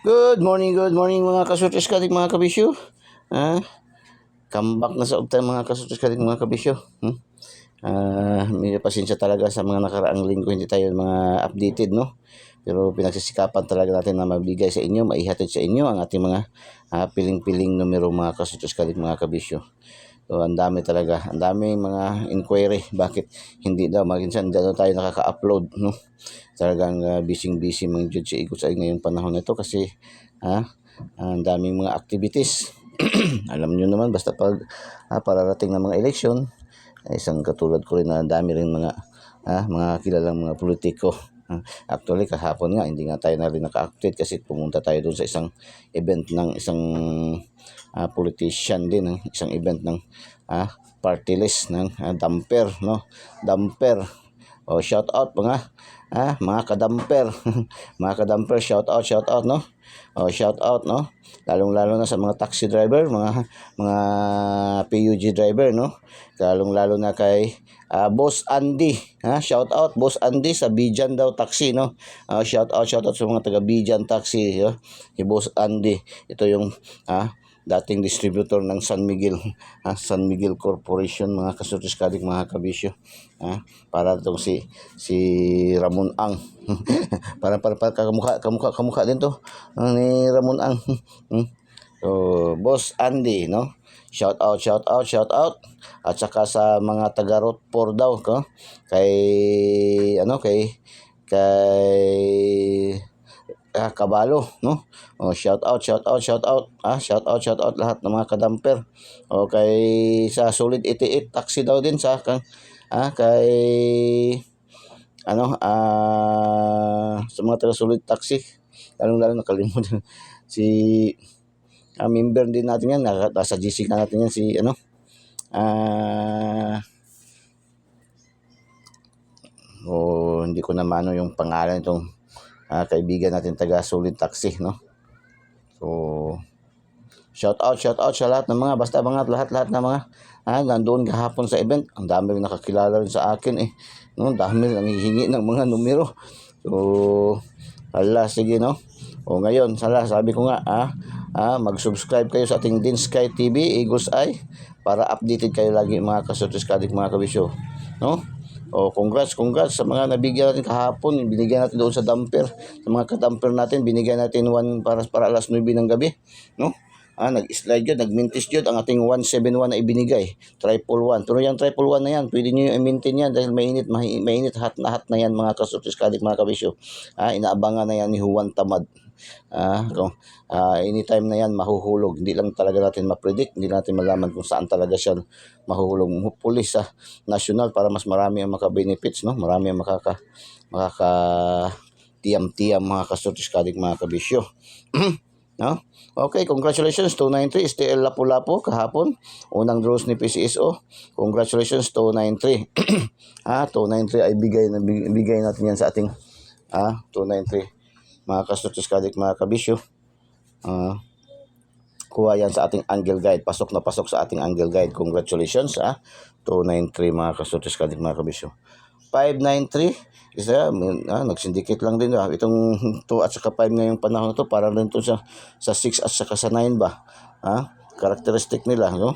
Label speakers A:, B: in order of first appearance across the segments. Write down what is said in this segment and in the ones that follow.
A: Good morning mga kasutis kadik mga kabisyo. Ah, Comeback na sa uptime mga kasutis kadik mga kabisyo. May pasensya talaga sa mga nakaraang linggo hindi tayo mga updated, no? Pero pinagsisikapan talaga natin na mabigay sa inyo, maihatid sa inyo ang ating mga piling-piling numero mga kasutis kadik mga kabisyo. So, ang dami talaga. Ang daming mga inquiry. Bakit hindi daw? Minsan hindi daw tayo nakaka-upload, no? Talagang busy-busy mga jud si Ikot sa ngayong panahon na ito kasi ah, ang daming mga activities. Alam niyo naman, basta pag pararating ng mga eleksyon, isang katulad ko rin na dami rin mga kilalang mga politiko. Actually, kahapon nga, hindi nga tayo na rin naka-update kasi pumunta tayo doon sa isang event ng isang politician din, isang event ng party list ng damper, no? Damper. O shout out mga kadamper. Mga kadamper, shout out, no? O shout out, no? Lalong-lalo na sa mga taxi driver, mga PUG driver, no? Lalong-lalo na kay Boss Andy, shout out Boss Andy sa Bijan daw taxi, no? Shout out sa mga taga Bijan taxi, si Boss Andy. Ito yung dating distributor ng San Miguel, San Miguel Corporation mga kasutis kadik mga kabisyo. Para itong si Ramon Ang. para kamukha din to ni Ramon Ang. So, Boss Andy, no? Shout out. At saka sa mga taga Rotpor daw, kay Kabalo, no? Shout out. Shout out lahat ng mga kadamper. Kay sa Solid 88 taxi daw din sa kay sa mga taga Solid taxi. Lalo nakalimutan si member din natin yan, nasa GC na natin yan si hindi ko na maano yung pangalan itong kaibigan natin taga Solid Taxi, no? So, shout out sa lahat ng mga, basta mga lahat na mga nandoon kahapon sa event. Ang dami rin nakakilala rin sa akin, no? Dami rin nanghihingi ng mga numero. So, sige, no? Ngayon, sabi ko nga, mag-subscribe kayo sa ating Din Sky TV, Eagles Eye, para updated kayo lagi mga kasutis kadik mga kabisyo, no? Congrats sa mga nabigyan natin kahapon. Binigyan natin doon sa damper. Sa mga kadamper natin, binigyan natin 1 para alas 9 ng gabi, no? Nag-slide yun, nag-mintis yun ang ating 171 na ibinigay. Triple 1. Pero yung triple 1 na yan, pwede nyo yung i-maintain yan dahil mainit, hat na yan mga kasutis kadik mga kabisyo. Inaabangan na yan ni Juan Tamad. Anytime na yan mahuhulog. Hindi lang talaga natin ma-predict, hindi natin malaman kung saan talaga siya mahuhulog. Pulis sa national para mas marami ang maka-benefits, no? Marami ang makaka tiyam mga kasutis kadik mga kabisyo. No? Okay, congratulations 293 STL Lapu-Lapu kahapon. Unang draws ni PCSO. Congratulations 293. 293 ay bigay natin yan sa ating 293 mga kasutis kadik mga kabisyo. Kuha yan sa ating angle guide. Pasok na pasok sa ating angle guide. Congratulations 293 mga kasutis kadik mga kabisyo. 593 nag-syndicate lang din itong 2 at saka 5 ngayong panahon na to, para rin to sa 6 at saka sa 9 ba, characteristic nila, no?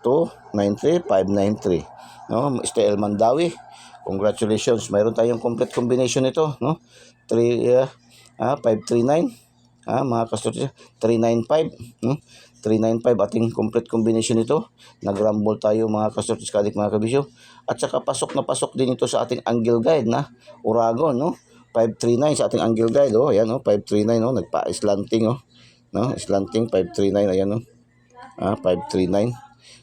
A: 293 593, no? STL Mandawi, congratulations, mayroon tayong complete combination nito, no? 539 mga kasutis, 395, no? 395 ating complete combination nito. Nag-rumble tayo mga kasutis kadik mga kabisyo. At saka pasok na pasok din ito sa ating angle guide na Uragon, no? 539 sa ating angle guide, ayan, 539, nagpa-slanting, no? Slanting 539, ayan, 539.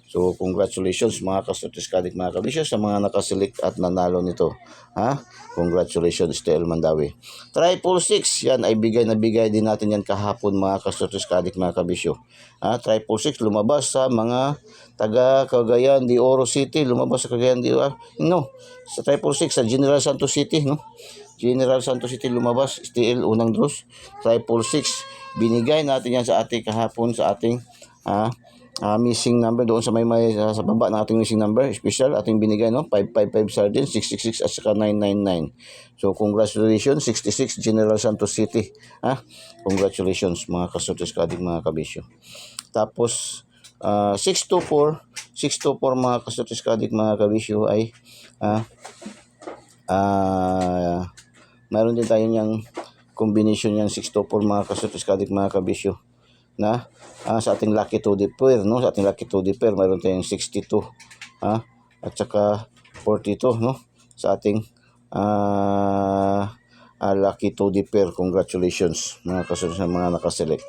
A: So, congratulations mga kasutis kadik mga kabisyo sa mga nakasilik at nanalo nito. Congratulations STL Mandawi. 666, yan ay bigay din natin yan kahapon mga kasutis kadik mga kabisyo. 666 lumabas sa mga taga Cagayan de Oro City, lumabas sa Cagayan de Oro, sa 666 sa General Santos City, no? General Santos City lumabas, STL unang draws, 666. Binigay natin yan sa ating kahapon sa ating missing number doon sa may sa baba ng ating missing number, special ating binigay, no? 555 Sardin, 666 at saka 999. So congratulations 66 General Santos City. Congratulations mga kasortes kadig mga kabisyo. Tapos 624 mga kasortes kadig mga kabisyo ay mayroon din tayo niyang combination yan 624 mga kasortes kadig mga kabisyo na sa ating lucky 2D pair, no? Sa ating lucky 2D pair mayroon tayong 62 at saka 42, no? Sa ating lucky 2D pair. Congratulations mga kasunod sa mga nakaselect.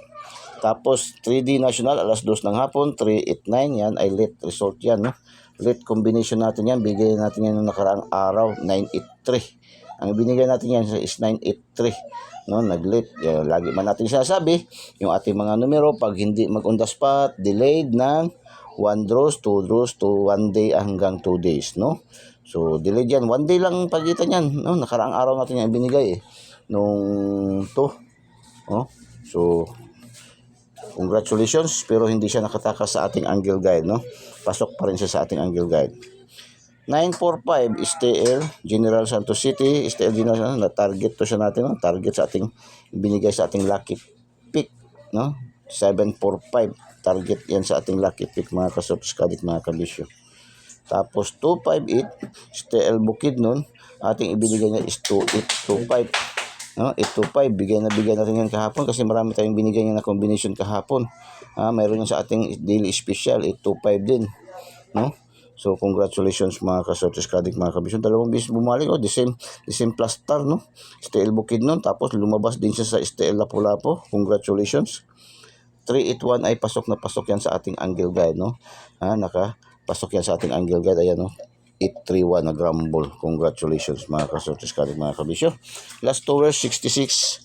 A: Tapos 3D national alas 2 ng hapon, 389 yan ay late result yan, no? Late combination natin yan, bigay natin yan noong nakaraang araw 983. Ang binigay natin yan is 983, no? Nag-late. Lagi man natin sinasabi yung ating mga numero pag hindi mag-on the spot, delayed ng 1 draws, 2 draws to 1 day hanggang 2 days, no? So delayed yan, 1 day lang pagitan yan, no? Nakaraang araw natin yan binigay nung to, no? So congratulations, pero hindi siya nakatakas sa ating angle guide, no? Pasok pa rin siya sa ating angle guide. 945 STL General Santos City, STL General, na target to siya natin, no? Target sa ating binigay sa ating lucky pick, no? 745 target yan sa ating lucky pick mga kasops kadik mga kabisyo. Tapos 258 STL Bukidnon, ating ibinigay niya is 2825, no? 825 bigay natin yan kahapon kasi marami tayong binigay niya na combination kahapon. Mayroon yan sa ating daily special 825 din, no? So congratulations mga kasortes kadik mga kabisyon, dalawang beses bumalik, the same plus star, no? STL Bukidnon, tapos lumabas din siya sa STL Lapu-Lapu. Congratulations. 381 ay pasok na pasok yan sa ating angle guide, no? Nakapasok yan sa ating angle guide, ayan, no? 831 na grumble. Congratulations mga kasortes kadik mga kabisyon. Last tower 66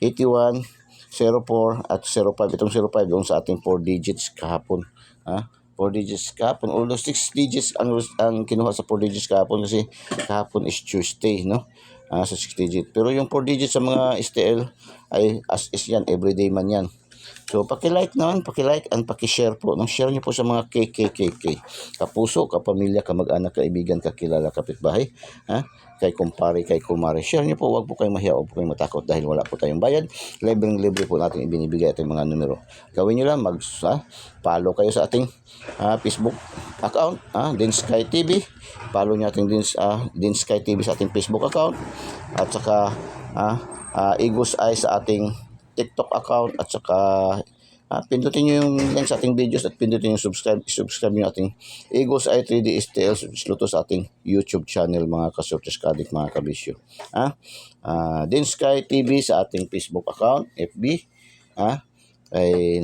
A: 81 04 at 05. Itong 05 doon sa ating 4 digits kahapon, 4 digits kahapon, although 6 digits ang kinuha sa 4 digits kahapon kasi kahapon is Tuesday, no? Sa 6 digits. Pero yung 4 digits sa mga STL ay as is yan, everyday man yan. So paki-like naman, paki-like and paki-share po, no? Share niyo po sa mga KKKK, kapuso, kapamilya, kamag-anak, kaibigan, kakilala, kapitbahay, kay kumpare, kay kumare. Share niyo po, wag po kayong mahiya, wag po kayong matakot dahil wala po tayong bayad. Libre po natin ibinibigay ating mga numero. Gawin niyo lang, follow kayo sa ating Facebook account, Din Sky TV. Follow niyo ating Din Sky TV sa ating Facebook account. At saka Eagles Eye sa ating TikTok account. At saka pindutin nyo yung link sa ating videos at pindutin yung subscribe nyo ating Eagles Eye 3D STL Sluto sa ating YouTube channel mga kasortes kadik mga kabisyo. Din Sky TV sa ating Facebook account, FB. Ay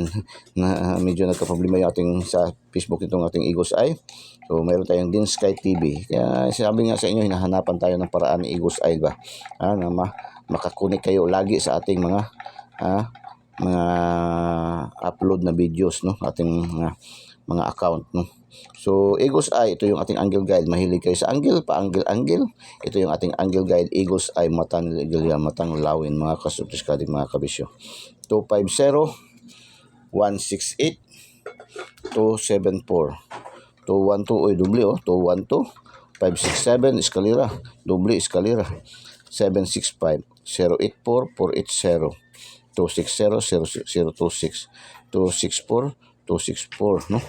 A: medyo nagka-problema yung ating sa Facebook itong ating Eagles Eye. So mayroon tayong Din Sky TV. Kaya sabi nga sa inyo, hinahanapan tayo ng paraan ni Eagles Eye ba, na makakunik kayo lagi sa ating mga upload na videos, no? Ating mga account, no? So Eagles Eye, ito yung ating angle guide. Mahilig kayo sa angle, pa-angle. Ito yung ating angle guide, Eagles Eye, matang lawin mga kasortes kadik mga kabisyo. 250 168 274 212, oy doble, 212 567 eskalera, doble eskalera, 765 084 480 260 0026 264 264, no?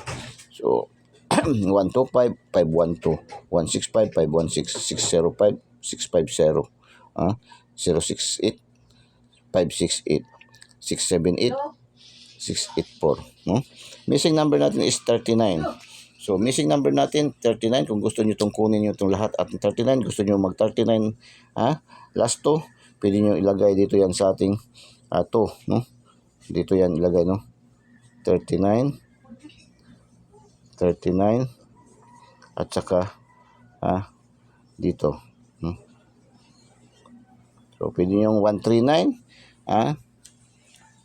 A: So 125 512 165 516 605 650 068 568 678 684, no? Missing number natin is 39. So missing number natin 39. Kung gusto niyo itong kunin niyo itong lahat at 39, gusto niyo mag 39 last 2, pwede niyo ilagay dito yan sa ating no? Dito yan ilagay, no? 39 at saka dito, no? So pwede yung 139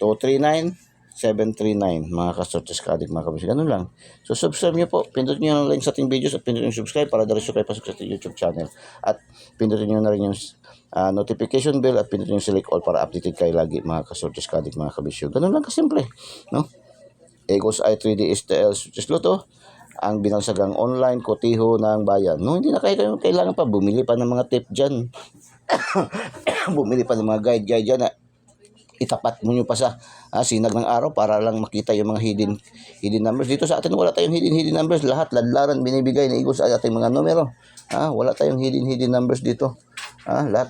A: 239 739 mga kasortes kadik mga kabisyo. Ganun lang. So subscribe nyo po, pindutin nyo yung link sa ating videos at pindutin yung subscribe para diretso kayo pasok sa ating YouTube channel. At pindutin nyo na rin yung notification bell at pindutin yung select all para updated kayo lagi mga kasortes kadik mga kabisyo. Ganun lang kasimple, no? Eagles Eye 3D STL Switches Luto, ang binagsagang online kotiho ng bayan. No, hindi na kayo kailangan pa bumili pa ng mga tip dyan. Bumili pa ng mga guide dyan na itapat mo nyo pa sa sinag ng araw para lang makita yung mga hidden numbers. Dito sa atin wala tayong hidden numbers. Lahat ladlaran binibigay ni Eagles ay ating mga numero. Wala tayong hidden numbers dito. Lahat.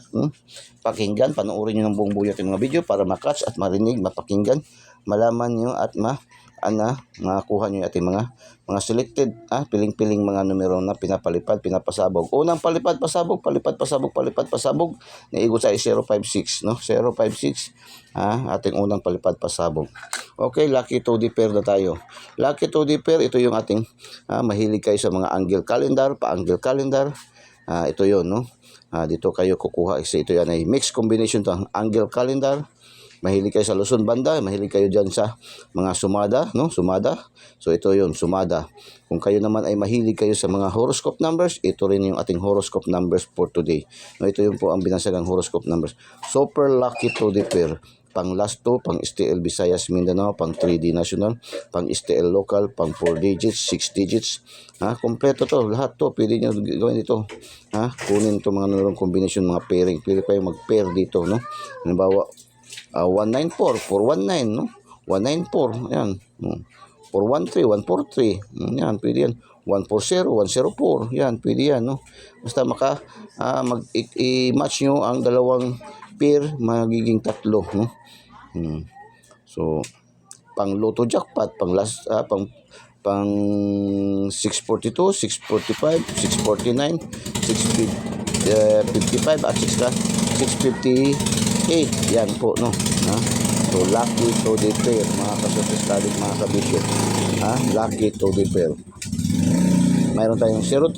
A: Pakinggan, panoorin nyo ng buong buo ating mga video para makatch at marinig, mapakinggan, malaman nyo at makakuha nyo yung ating mga selected, piling-piling mga numero na pinapalipad, pinapasabog. Unang palipad, pasabog ni Eagles ay 056, no? 056, ating unang palipad, pasabog. Okay, lucky 2D pair na tayo. Lucky 2D pair, ito yung ating mahilig kayo sa mga angle calendar, pa-angle calendar. Ito yon, no? Dito kayo kukuha kasi ito yan ay mixed combination to, ang angle calendar. Mahilig kayo sa Luzon banda, mahilig kayo dyan sa mga sumada, no? Sumada. So ito yun, sumada. Kung kayo naman ay mahilig kayo sa mga horoscope numbers, ito rin yung ating horoscope numbers for today. No, ito yung po ang binasagang horoscope numbers. Super lucky to the pair. Pang last 2, pang STL Visayas Mindanao, pang 3D national, pang STL local, pang 4 digits, 6 digits. Kompleto to, lahat to, pwede nyo gawin dito. Kunin to mga numerong combination, mga pairing. Pwede kayo mag-pair dito, no? Halimbawa, 194, 419, no? 194, yan. 413, 143, yan, pwede yan. 140, 104, yan, pwede yan, no? Basta i-match nyo ang dalawang pair, magiging tatlo, no? So, pang Lotto jackpot, pang last, pang 642, 645, 649, 655 at 658. Yan po, no? So, lucky to the pair, mga kasophisticated, mga kabisyo. Lucky to the pair. Mayroon tayong 03,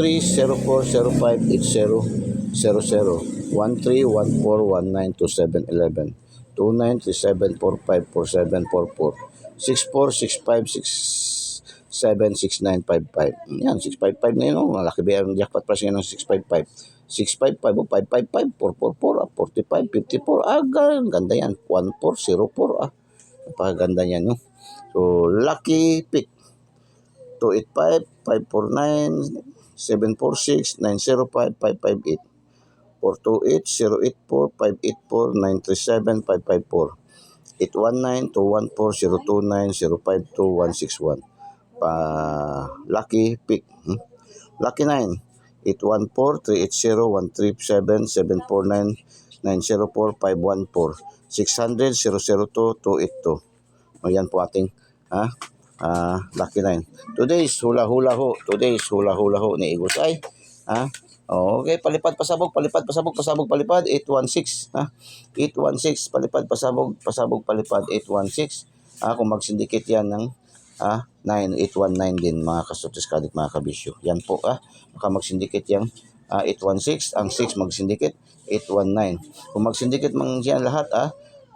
A: 04, 05, 80, 00, 13, 14, 19, 27, 11, 29, 37, 45, 47, 44, 64, 65, 67, 69, 55. Yan, 655 na yun, no? Malaki ba yung jackpot price ngayon ng 655? 655, 555, 444, 45, 54. Ganda yan. 1404, napakaganda yan, no? So, lucky pick. 285, 549, 746, 905, 558. 428, 084, 584, 937, 554. 819, 214, 029, 052, 161. Lucky pick. Lucky 9. 814-380-137-749-904-514 600-002-282. Ayan po ating lucky 9. Today's hula hula ho ni Eagles Eye. Okay, palipad pasabog, palipad 816, 816 palipad pasabog, palipad 816. Kung mag-syndicate yan ng 9819 din, mga kasophisticated, mga kabisyo. Yan po, baka mag-syndicate yung 816, ang 6 mag-syndicate 819. Kung mag-syndicate man yan lahat,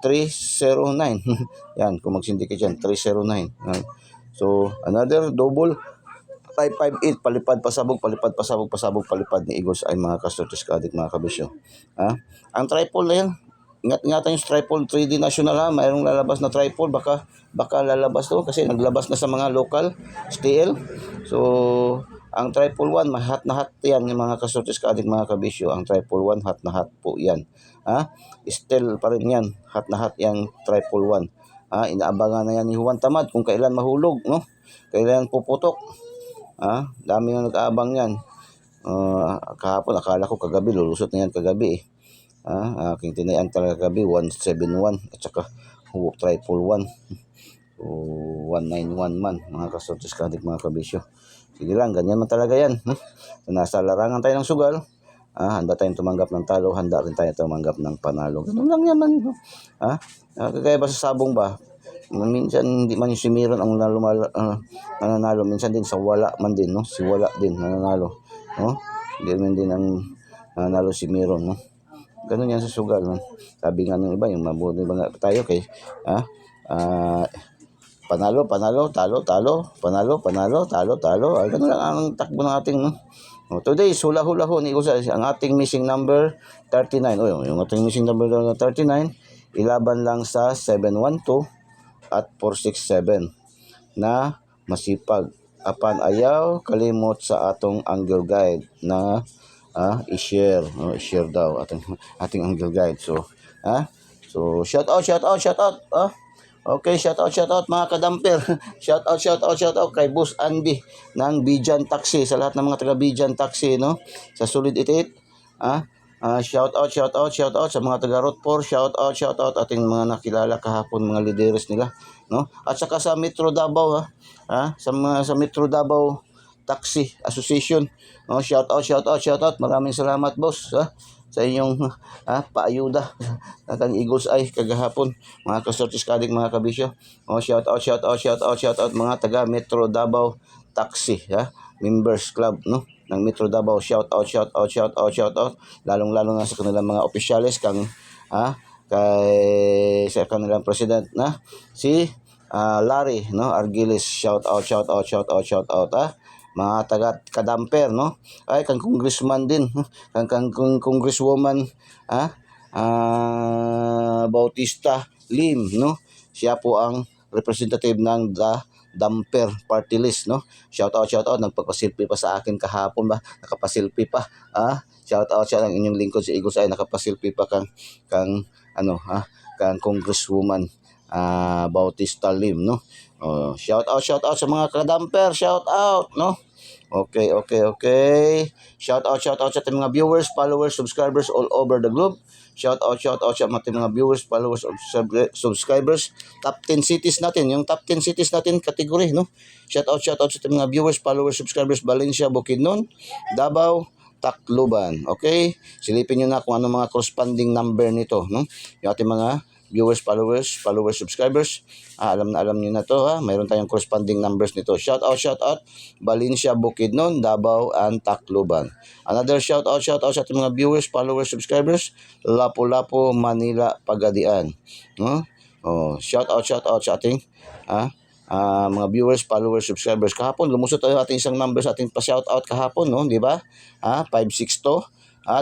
A: 309. Yan, kung mag-syndicate yan 309. So, another double 558, palipad pasabog, palipad ni Eagles ay mga kasophisticated, mga kabisyo. Ang triple na yan, ingatan yung triple 3D national, mayroong lalabas na triple, baka lalabas to kasi naglabas na sa mga local STL. So, ang triple 1, hot na hot yan yung mga kasophisticated, mga kabisyo. Ang triple 1, hot na hot po yan. Still pa rin yan, hot na hot yung triple 1. Inaabangan na yan ni Juan Tamad kung kailan mahulog, no? Kailan puputok. Dami nga nag-aabang yan. Kahapon, akala ko kagabi, lulusot na yan kagabi. Aking tinayaan talaga kagabi, 171 at saka triple 1. So, 191 man, mga kasophisticated, mga kabisyo. Sige lang, ganyan man talaga yan. So, nasa larangan tayo ng sugal. Handa tayong tumanggap ng talo, handa rin tayo tumanggap ng panalo. Ganun lang yan man. Kaya ba sa sabong ba? Minsan hindi man yung si Miron ang nananalo, minsan din sa wala man din, no? Si wala din nananalo, no? Hindi man din ang nananalo si Miron, no? Ganun yan sa sugal, no? Sabi nga ng iba, yung mabuti ba nga tayo kay panalo, talo, panalo, talo. Ganun lang ang takbo ng ating, no? Today, hula ho ni Eagles, ang ating missing number 39. Yung ating missing number 39, ilaban lang sa 712 at 467. na masipag. Apan ayaw kalimot sa atong angle guide na i-share, i-share daw ating angle guide. So, shout out. Okay, shout out mga kadamper. shout out kay Boss Andy ng Bijan Taxi, sa lahat ng mga taga Bijan Taxi, no? Sa Solid 88, shout out sa mga taga Route 4, shout out ating mga nakilala kahapon, mga lideres nila, no? At saka sa Metro Davao, sa Metro Davao Taxi Association, no? Shout out. Maraming salamat, boss, sa inyong paayuda kang Eagles Eye kagahapon, mga kasortis kadig, mga kabisyo. Shout out mga taga Metro Davao Taxi, members club, no, ng Metro Davao. Shout out, lalong-lalo na sa kanilang mga opisyales kang kay sa kanilang president na si Larry, no, Argilis. Shout out, mga taga kadamper, no, ay kang congressman din, kang congresswoman Bautista Lim, no, siya po ang representative ng Damper Party List, no. Shout out, nagpapasilpi pa sa akin kahapon, nakapasilpi pa, shout out ang inyong lingkod si Eagles ay nakapasilpi pa kang congresswoman Bautista Lim, no. Shout out sa mga kadamper, shout out, no. Okay. Shout out sa ating mga viewers, followers, subscribers all over the globe. Shout out sa ating mga viewers, followers, subscribers. Top 10 cities natin, yung top 10 cities natin category, no. Shout out sa ating mga viewers, followers, subscribers, Valencia, Bukidnon, Davao, Tacloban. Okay? Silipin niyo na kung ano mga corresponding number nito, no. Yung ating mga viewers, followers, subscribers, alam niyo na to, mayroon tayong corresponding numbers nito. Shout out Valencia, Bukidnon, Davao, and Tacloban. Another shout out sa ating mga viewers, followers, subscribers, Lapu-Lapu, Manila, Pagadian, no? Shout out sa ating mga viewers, followers, subscribers. Kahapon lumusot tayo ating isang number sa ating pa-shout out kahapon, no, di ba? 562,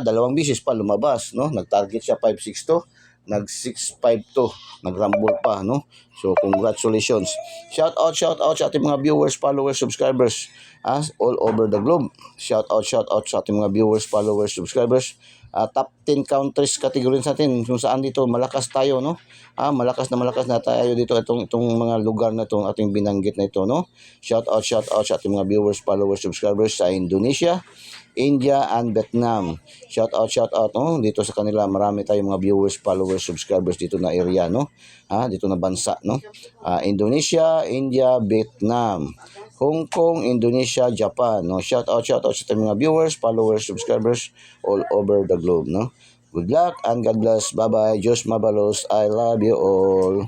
A: dalawang bisis pa lumabas, no? Nag-target siya 562, nag-652, nagrambol pa, no? So congratulations. Shout out sa ating mga viewers, followers, subscribers all over the globe. Shout out sa ating mga viewers, followers, subscribers. Top 10 countries category natin kung saan dito malakas tayo, no. Malakas na tayo dito, itong mga lugar na itong ating binanggit na ito, no. Shout out sa ating mga viewers, followers, subscribers sa Indonesia, India, and Vietnam. Shout out, no, dito sa kanila. Marami tayong mga viewers, followers, subscribers dito na area, no, dito na bansa, no. Indonesia, India, Vietnam, Hong Kong, Indonesia, Japan, no. Shout out sa ating mga viewers, followers, subscribers all over the globe, no. Good luck and God bless. Bye bye. Diyos mabalos. I love you all.